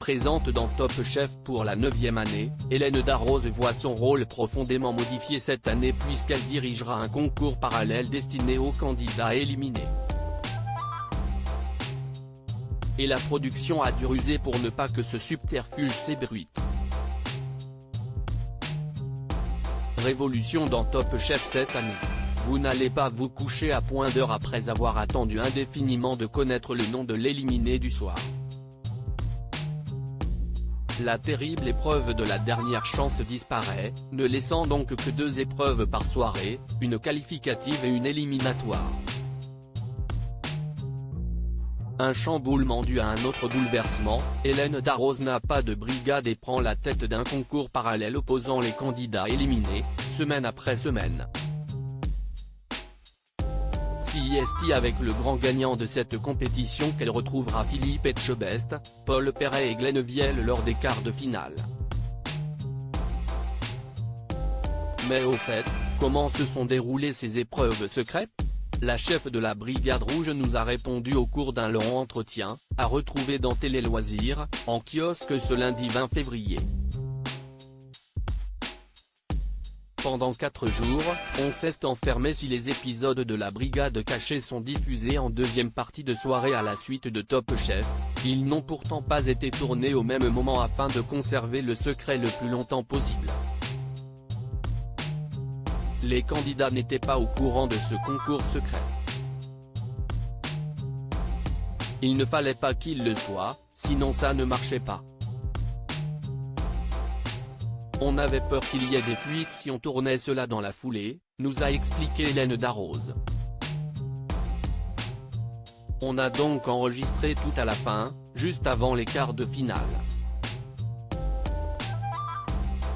Présente dans Top Chef pour la 9e année, Hélène Darroze voit son rôle profondément modifié cette année puisqu'elle dirigera un concours parallèle destiné aux candidats éliminés. Et la production a dû ruser pour ne pas que ce subterfuge s'ébruite. Révolution dans Top Chef cette année. Vous n'allez pas vous coucher à point d'heure après avoir attendu indéfiniment de connaître le nom de l'éliminé du soir. La terrible épreuve de la dernière chance disparaît, ne laissant donc que 2 épreuves par soirée, une qualificative et une éliminatoire. Un chamboulement dû à un autre bouleversement, Hélène Darroze n'a pas de brigade et prend la tête d'un concours parallèle opposant les candidats éliminés, semaine après semaine. C'est avec le grand gagnant de cette compétition qu'elle retrouvera Philippe Etchebest, Paul Perret et Glenn Vielle lors des quarts de finale. Mais au fait, comment se sont déroulées ces épreuves secrètes? La chef de la Brigade Rouge nous a répondu au cours d'un long entretien, à retrouver dans Télé Loisirs, en kiosque ce lundi 20 février. Pendant 4 jours, on s'est enfermé si les épisodes de la Brigade Cachée sont diffusés en deuxième partie de soirée à la suite de Top Chef, ils n'ont pourtant pas été tournés au même moment afin de conserver le secret le plus longtemps possible. Les candidats n'étaient pas au courant de ce concours secret. Il ne fallait pas qu'ils le soient, sinon ça ne marchait pas. On avait peur qu'il y ait des fuites si on tournait cela dans la foulée, nous a expliqué Hélène Darroze. On a donc enregistré tout à la fin, juste avant les quarts de finale.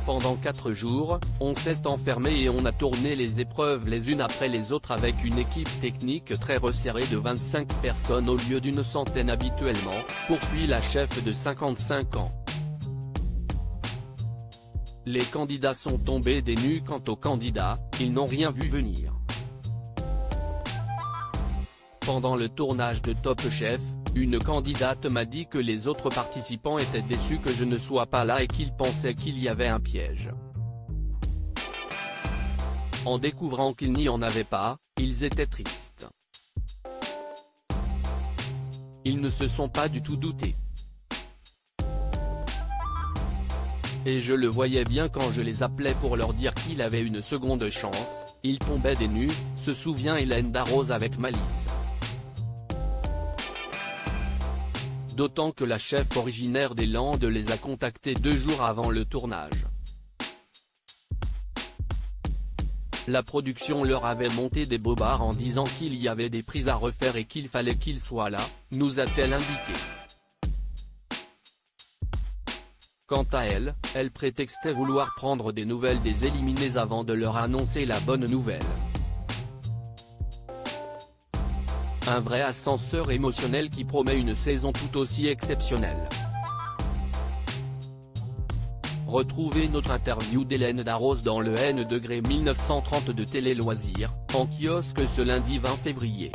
Pendant 4 jours, on s'est enfermé et on a tourné les épreuves les unes après les autres avec une équipe technique très resserrée de 25 personnes au lieu d'une centaine habituellement, poursuit la chef de 55 ans. Les candidats sont tombés des nues quant aux candidats, ils n'ont rien vu venir. Pendant le tournage de Top Chef, une candidate m'a dit que les autres participants étaient déçus que je ne sois pas là et qu'ils pensaient qu'il y avait un piège. En découvrant qu'il n'y en avait pas, ils étaient tristes. Ils ne se sont pas du tout doutés. Et je le voyais bien quand je les appelais pour leur dire qu'il avait une seconde chance, ils tombaient des nues, se souvient Hélène Darroze avec malice. D'autant que la chef originaire des Landes les a contactés 2 jours avant le tournage. La production leur avait monté des bobards en disant qu'il y avait des prises à refaire et qu'il fallait qu'ils soient là, nous a-t-elle indiqué. Quant à elle, elle prétextait vouloir prendre des nouvelles des éliminés avant de leur annoncer la bonne nouvelle. Un vrai ascenseur émotionnel qui promet une saison tout aussi exceptionnelle. Retrouvez notre interview d'Hélène Darroze dans le N-1930 de Télé Loisirs, en kiosque ce lundi 20 février.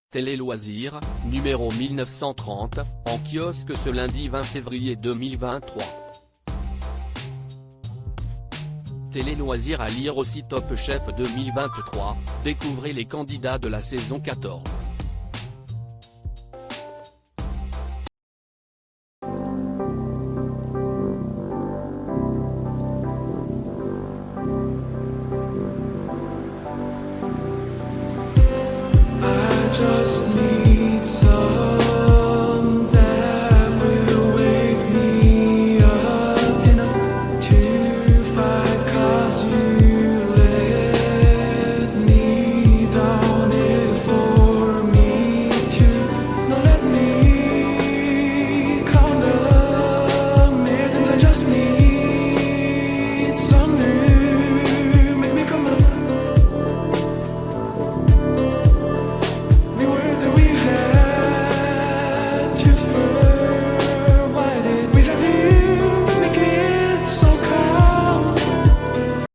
Télé Loisirs, numéro 1930, en kiosque ce lundi 20 février 2023. Télé Loisirs à lire aussi Top Chef 2023, découvrez les candidats de la saison 14.